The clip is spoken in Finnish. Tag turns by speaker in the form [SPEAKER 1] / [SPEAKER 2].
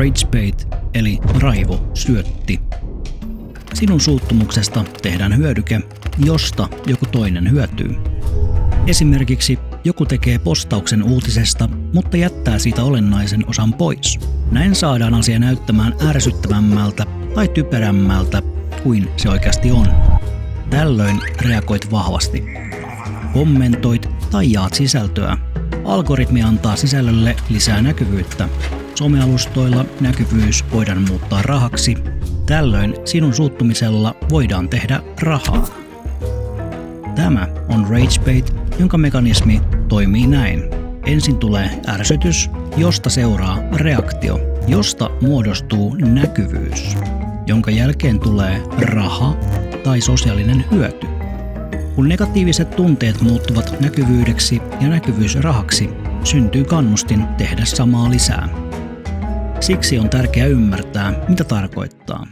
[SPEAKER 1] RageBait eli raivosyötti. Sinun suuttumuksesta tehdään hyödyke, josta joku toinen hyötyy. Esimerkiksi joku tekee postauksen uutisesta, mutta jättää siitä olennaisen osan pois. Näin saadaan asia näyttämään ärsyttävämmältä tai typerämmältä kuin se oikeasti on. Tällöin reagoit vahvasti. Kommentoit tai jaat sisältöä. Algoritmi antaa sisällölle lisää näkyvyyttä. Somealustoilla näkyvyys voidaan muuttaa rahaksi. Tällöin sinun suuttumisella voidaan tehdä rahaa. Tämä on RageBait, jonka mekanismi toimii näin. Ensin tulee ärsytys, josta seuraa reaktio, josta muodostuu näkyvyys, jonka jälkeen tulee raha tai sosiaalinen hyöty. Kun negatiiviset tunteet muuttuvat näkyvyydeksi ja näkyvyys rahaksi, syntyy kannustin tehdä samaa lisää. Siksi on tärkeää ymmärtää, mitä tarkoittaa.